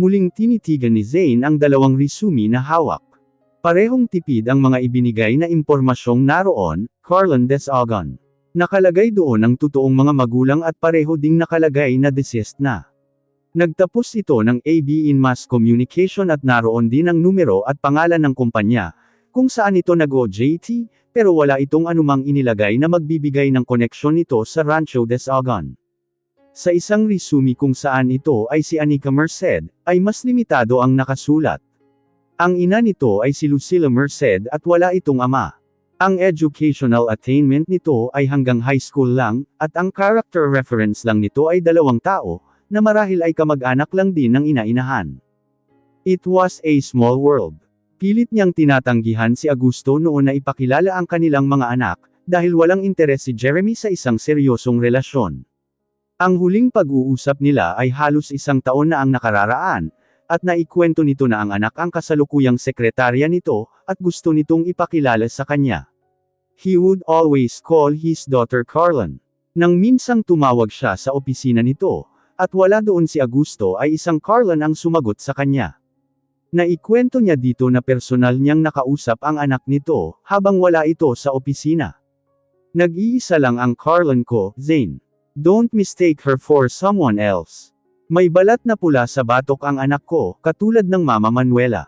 Muling tinitigan ni Zane ang dalawang resume na hawak. Parehong tipid ang mga ibinigay na impormasyong naroon, Carlin Desagon. Nakalagay doon ang totoong mga magulang at pareho ding nakalagay na deceased na. Nagtapos ito ng AB in Mass Communication at naroon din ang numero at pangalan ng kumpanya, kung saan ito nag-OJT, pero wala itong anumang inilagay na magbibigay ng koneksyon nito sa Rancho Desagon. Sa isang resume kung saan ito ay si Anika Merced, ay mas limitado ang nakasulat. Ang ina nito ay si Lucila Merced at wala itong ama. Ang educational attainment nito ay hanggang high school lang, at ang character reference lang nito ay 2 tao, na marahil ay kamag-anak lang din ng ina-inahan. It was a small world. Pilit niyang tinatanggihan si Augusto noon na ipakilala ang kanilang mga anak, dahil walang interes si Jeremy sa isang seryosong relasyon. Ang huling pag-uusap nila ay halos 1 taon na ang nakararaan, at naikwento nito na ang anak ang kasalukuyang sekretarya nito, at gusto nitong ipakilala sa kanya. He would always call his daughter Carlin. Nang minsang tumawag siya sa opisina nito, at wala doon si Augusto ay isang Carlin ang sumagot sa kanya. Naikwento niya dito na personal niyang nakausap ang anak nito, habang wala ito sa opisina. Nag-iisa lang ang Carlin ko, Zane. Don't mistake her for someone else. May balat na pula sa batok ang anak ko, katulad ng Mama Manuela.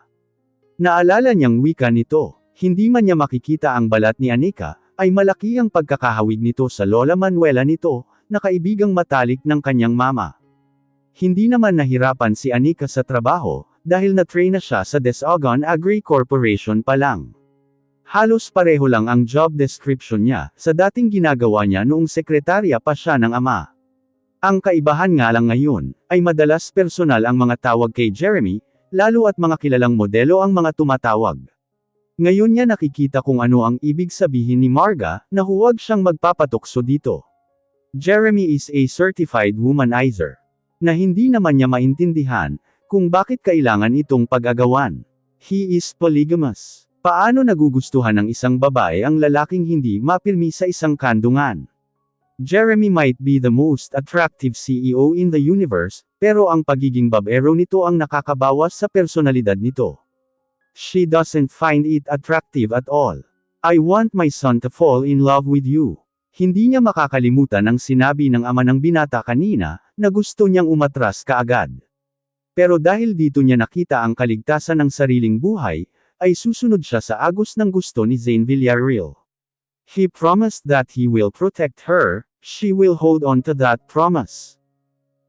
Naalala niyang wika nito, hindi man niya makikita ang balat ni Anika, ay malaki ang pagkakahawig nito sa Lola Manuela nito, na kaibigang matalik ng kanyang mama. Hindi naman nahirapan si Anika sa trabaho, dahil na-train na siya sa Desagon Agri Corporation pa lang. Halos pareho lang ang job description niya, sa dating ginagawa niya noong sekretarya pa siya ng ama. Ang kaibahan nga lang ngayon, ay madalas personal ang mga tawag kay Jeremy, lalo at mga kilalang modelo ang mga tumatawag. Ngayon niya nakikita kung ano ang ibig sabihin ni Marga, na huwag siyang magpapatukso dito. Jeremy is a certified womanizer. Na hindi naman niya maintindihan, kung bakit kailangan itong pag-agawan. He is polygamous. Paano nagugustuhan ng isang babae ang lalaking hindi mapirmi sa isang kandungan? Jeremy might be the most attractive CEO in the universe, pero ang pagiging babaero nito ang nakakabawas sa personalidad nito. She doesn't find it attractive at all. I want my son to fall in love with you. Hindi niya makakalimutan ang sinabi ng ama ng binata kanina, na gusto niyang umatras kaagad. Pero dahil dito niya nakita ang kaligtasan ng sariling buhay, ay susunod siya sa agos ng gusto ni Zane Villarreal. He promised that he will protect her, she will hold on to that promise.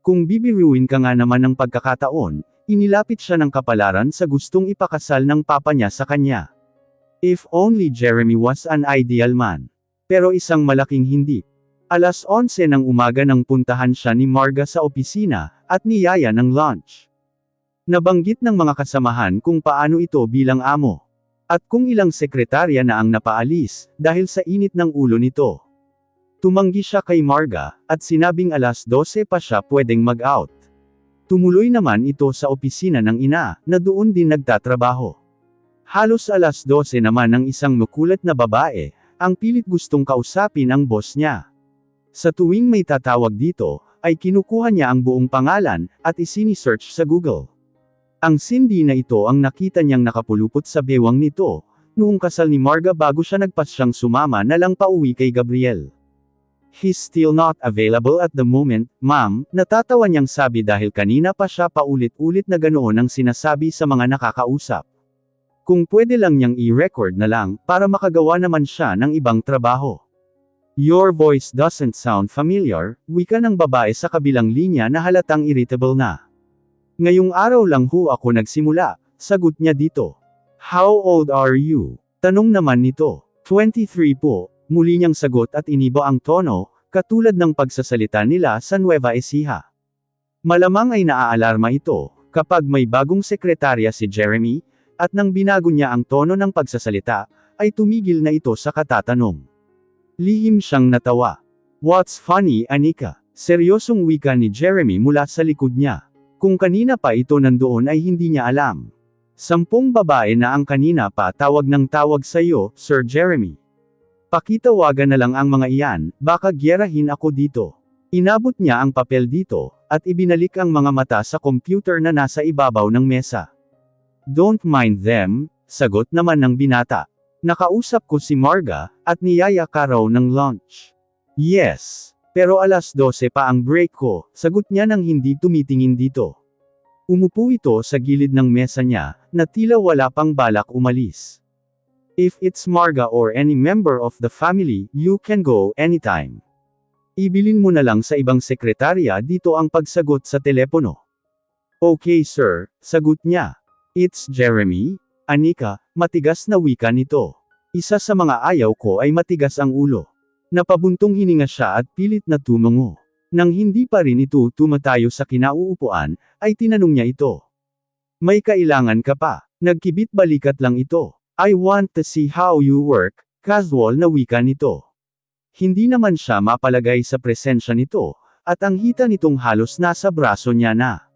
Kung bibiruin ka nga naman ng pagkakataon, inilapit siya ng kapalaran sa gustong ipakasal ng papa niya sa kanya. If only Jeremy was an ideal man. Pero isang malaking hindi. 11:00 ng umaga nang puntahan siya ni Marga sa opisina, at niyaya ng lunch. Nabanggit ng mga kasamahan kung paano ito bilang amo. At kung ilang sekretarya na ang napaalis, dahil sa init ng ulo nito. Tumanggi siya kay Marga, at sinabing 12:00 pa siya pwedeng mag-out. Tumuloy naman ito sa opisina ng ina, na doon din nagtatrabaho. Halos 12:00 naman ng isang makulat na babae, ang pilit gustong kausapin ang boss niya. Sa tuwing may tatawag dito, ay kinukuha niya ang buong pangalan, at isini-search sa Google. Ang Cindy na ito ang nakita niyang nakapulupot sa bewang nito, noong kasal ni Marga bago siya nagpasyang sumama na lang pauwi kay Gabriel. He's still not available at the moment, ma'am, natatawa niyang sabi dahil kanina pa siya paulit-ulit na ganoon ang sinasabi sa mga nakakausap. Kung pwede lang niyang i-record na lang, para makagawa naman siya ng ibang trabaho. Your voice doesn't sound familiar, wika ng babae sa kabilang linya na halatang irritable na. Ngayong araw lang ho ako nagsimula, sagot niya dito. How old are you? Tanong naman nito. 23 po, muli niyang sagot at iniba ang tono, katulad ng pagsasalita nila sa Nueva Ecija. Malamang ay naaalarma ito, kapag may bagong sekretarya si Jeremy, at nang binago niya ang tono ng pagsasalita, ay tumigil na ito sa katatanong. Lihim siyang natawa. What's funny, Anika? Seryosong wika ni Jeremy mula sa likod niya. Kung kanina pa ito nandoon ay hindi niya alam. 10 babae na ang kanina pa tawag ng tawag sa iyo, Sir Jeremy. Pakitawagan na lang ang mga iyan, baka gyerahin ako dito. Inabot niya ang papel dito, at ibinalik ang mga mata sa computer na nasa ibabaw ng mesa. Don't mind them, sagot naman ng binata. Nakausap ko si Marga, at niyaya ka raw ng lunch. Yes. Pero 12:00 pa ang break ko, sagot niya nang hindi tumitingin dito. Umupo ito sa gilid ng mesa niya, na tila wala pang balak umalis. If it's Marga or any member of the family, you can go anytime. Ibilin mo na lang sa ibang sekretarya dito ang pagsagot sa telepono. Okay sir, sagot niya. It's Jeremy? Anika, matigas na wika nito. Isa sa mga ayaw ko ay matigas ang ulo. Napabuntong hininga siya at pilit na tumungo. Nang hindi pa rin ito tumatayo sa kinauupuan, ay tinanong niya ito. May kailangan ka pa? Nagkibit balikat lang ito. I want to see how you work, casual na wika nito. Hindi naman siya mapalagay sa presensya nito, at ang hita nitong halos nasa braso niya na.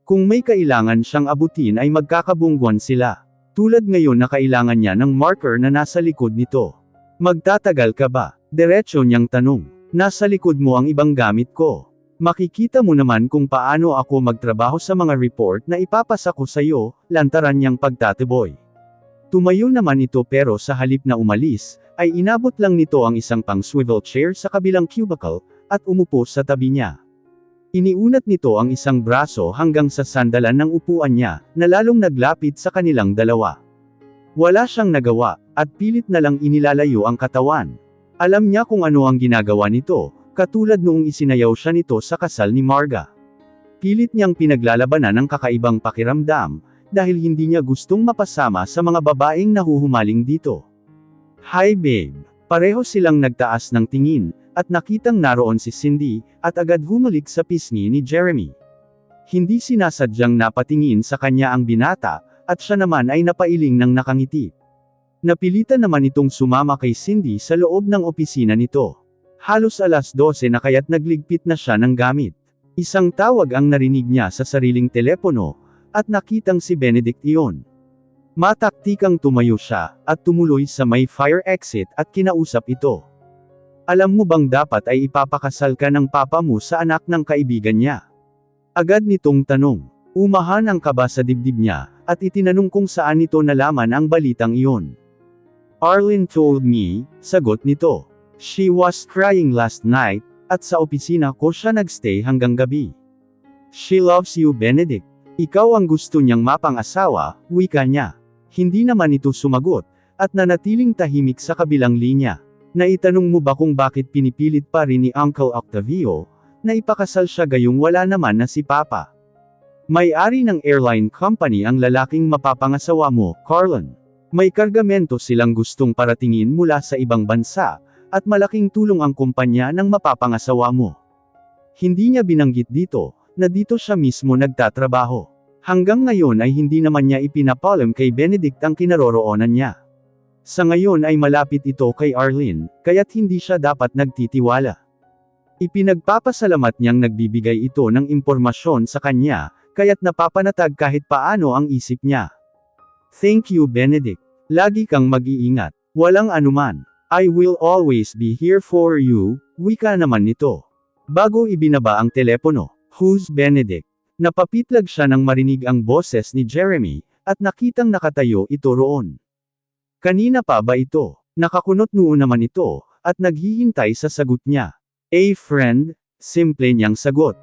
Kung may kailangan siyang abutin ay magkakabungguan sila. Tulad ngayon na kailangan niya ng marker na nasa likod nito. Magtatagal ka ba? Diretso niyang tanong. Nasa likod mo ang ibang gamit ko. Makikita mo naman kung paano ako magtrabaho sa mga report na ipapasa ko sa iyo, lantaran niyang pagtatiboy. Tumayo naman ito pero sa halip na umalis, ay inabot lang nito ang isang pang swivel chair sa kabilang cubicle, at umupo sa tabi niya. Iniunat nito ang isang braso hanggang sa sandalan ng upuan niya, na lalong naglapit sa kanilang dalawa. Wala siyang nagawa, at pilit na lang inilalayo ang katawan. Alam niya kung ano ang ginagawa nito, katulad noong isinayaw siya nito sa kasal ni Marga. Pilit niyang pinaglalabanan ang kakaibang pakiramdam, dahil hindi niya gustong mapasama sa mga babaeng nahuhumaling dito. Hi babe. Pareho silang nagtaas ng tingin, at nakitang naroon si Cindy, at agad humalik sa pisngi ni Jeremy. Hindi sinasadyang napatingin sa kanya ang binata, at siya naman ay napailing ng nakangiti. Napilitan naman itong sumama kay Cindy sa loob ng opisina nito. Halos 12:00 na kaya't nagligpit na siya ng gamit. Isang tawag ang narinig niya sa sariling telepono, at nakitang si Benedict iyon. Mataktikang tumayo siya, at tumuloy sa may fire exit at kinausap ito. Alam mo bang dapat ay ipapakasal ka ng papa mo sa anak ng kaibigan niya? Agad nitong tanong. Umahan ang kaba sa dibdib niya, at itinanong kung saan ito nalaman ang balitang iyon. Arlene told me, sagot nito. She was crying last night, at sa opisina ko siya nagstay hanggang gabi. She loves you Benedict. Ikaw ang gusto niyang mapang-asawa, wika niya. Hindi naman ito sumagot, at nanatiling tahimik sa kabilang linya. Naitanong mo ba kung bakit pinipilit pa rin ni Uncle Octavio, na ipakasal siya gayong wala naman na si Papa? May-ari ng airline company ang lalaking mapapangasawa mo, Carlon. May kargamento silang gustong paratingin mula sa ibang bansa, at malaking tulong ang kumpanya ng mapapangasawa mo. Hindi niya binanggit dito, na dito siya mismo nagtatrabaho. Hanggang ngayon ay hindi naman niya ipinapalam kay Benedict ang kinaroroonan niya. Sa ngayon ay malapit ito kay Arlene, kaya't hindi siya dapat nagtitiwala. Ipinagpapasalamat niyang nagbibigay ito ng impormasyon sa kanya, kaya't napapanatag kahit paano ang isip niya. Thank you Benedict. Lagi kang mag-iingat. Walang anuman. I will always be here for you, wika naman nito. Bago ibinaba ang telepono. Who's Benedict? Napapitlag siya nang marinig ang boses ni Jeremy, at nakitang nakatayo ito roon. Kanina pa ba ito? Nakakunot noon naman ito, at naghihintay sa sagot niya. Friend, simple niyang sagot.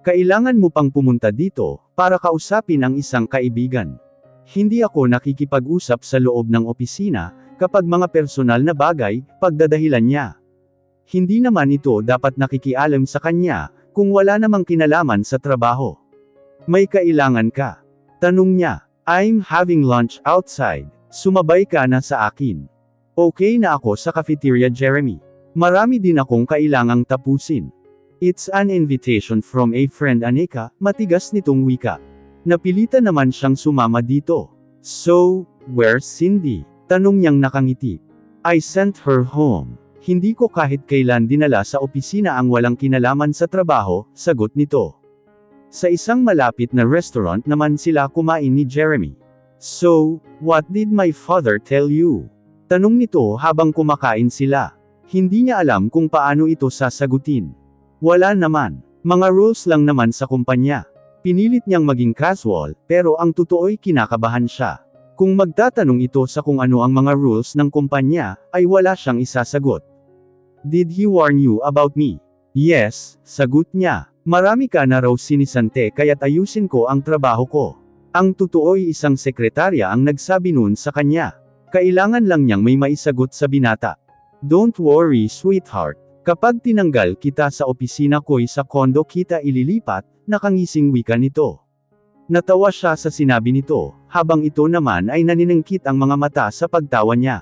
Kailangan mo pang pumunta dito, para kausapin ang isang kaibigan. Hindi ako nakikipag-usap sa loob ng opisina, kapag mga personal na bagay, pagdadahilan niya. Hindi naman ito dapat nakikialam sa kanya, kung wala namang kinalaman sa trabaho. May kailangan ka? Tanong niya. I'm having lunch outside. Sumabay ka na sa akin. Okay na ako sa cafeteria Jeremy. Marami din akong kailangang tapusin. It's an invitation from a friend Anika, matigas nitong wika. Napilitan naman siyang sumama dito. So, where's Cindy? Tanong niyang nakangiti. I sent her home. Hindi ko kahit kailan dinala sa opisina ang walang kinalaman sa trabaho, sagot nito. Sa isang malapit na restaurant naman sila kumain ni Jeremy. So, what did my father tell you? Tanong nito habang kumakain sila. Hindi niya alam kung paano ito sasagutin. Wala naman. Mga rules lang naman sa kumpanya. Pinilit niyang maging casual, pero ang totoo'y kinakabahan siya. Kung magtatanong ito sa kung ano ang mga rules ng kumpanya, ay wala siyang isasagot. Did he warn you about me? Yes, sagot niya. Marami ka na raw sinisante kaya't ayusin ko ang trabaho ko. Ang totoo'y isang sekretarya ang nagsabi noon sa kanya. Kailangan lang niyang may maisagot sa binata. Don't worry sweetheart. Kapag tinanggal kita sa opisina ko'y sa kondo kita ililipat, nakangising wika nito. Natawa siya sa sinabi nito, habang ito naman ay naniningkit ang mga mata sa pagtawa niya.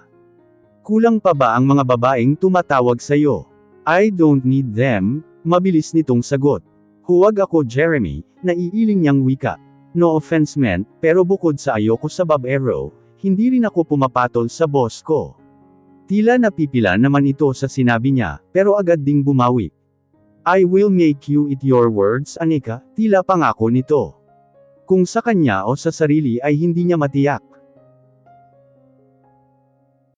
Kulang pa ba ang mga babaeng tumatawag sa'yo? I don't need them, mabilis nitong sagot. Huwag ako Jeremy, naiiling niyang wika. No offense meant, pero bukod sa ayoko sa babero, hindi rin ako pumapatol sa boss ko. Tila napipila naman ito sa sinabi niya, pero agad ding bumawi. I will make you eat your words Anika, tila pangako nito. Kung sa kanya o sa sarili ay hindi niya matiyak.